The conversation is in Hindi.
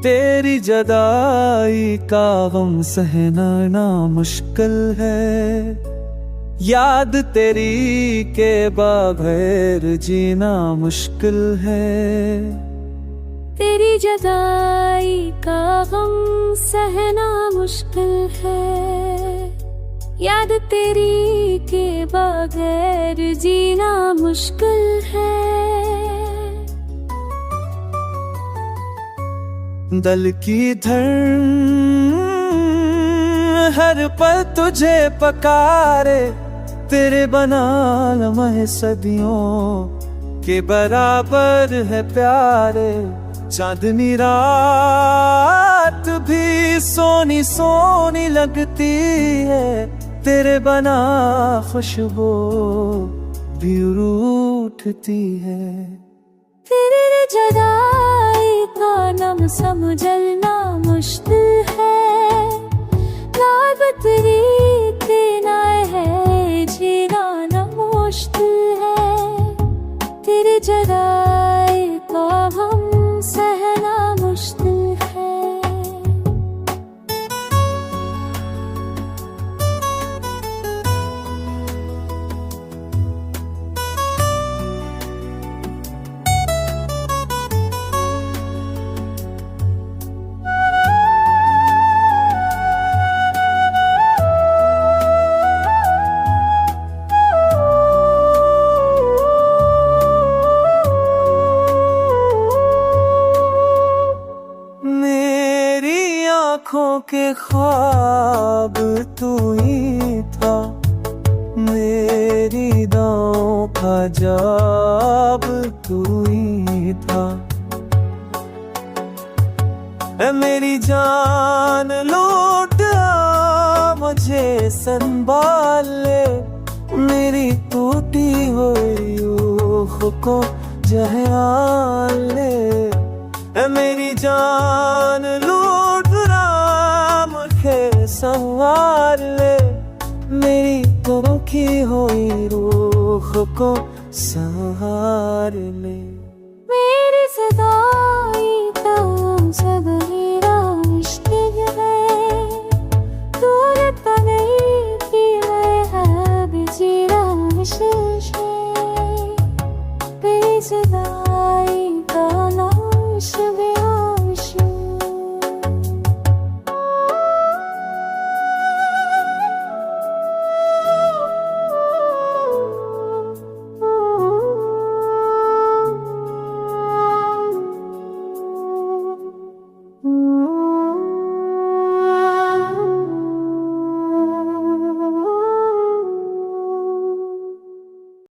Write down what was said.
तेरी जुदाई का गम सहना ना मुश्किल है, याद तेरी के बगैर जीना मुश्किल है। तेरी जुदाई का गम सहना मुश्किल है, याद तेरी के बगैर जीना मुश्किल है। दिल की धड़कन हर पल तुझे पकारे, तेरे बना लम्हे सदियों के बराबर है प्यारे। चांदनी रात भी सोनी सोनी लगती है, तेरे बना खुशबू भी रूठती है। तेरी जुदाई का नाम समझना मुश्किल है, याद तेरी देना है जीना ना मुश्किल है। तेरी जुदाई का हम सहना मुश्किल है। आँखों के ख्वाब तू ही था, मेरी दाँव का जाब तू ही था। मेरी जान लौट आ मुझे संभाल ले, मेरी टूटी हुई रूह को जहां ले। मेरी जान लौट संवार ले, मेरी दुखी हुई रूह को संवार ले। मेरी जुदाई का सब मेरा इश्क है, तूने तो नहीं कि मैं है बेचैन है। मेरी जुदाई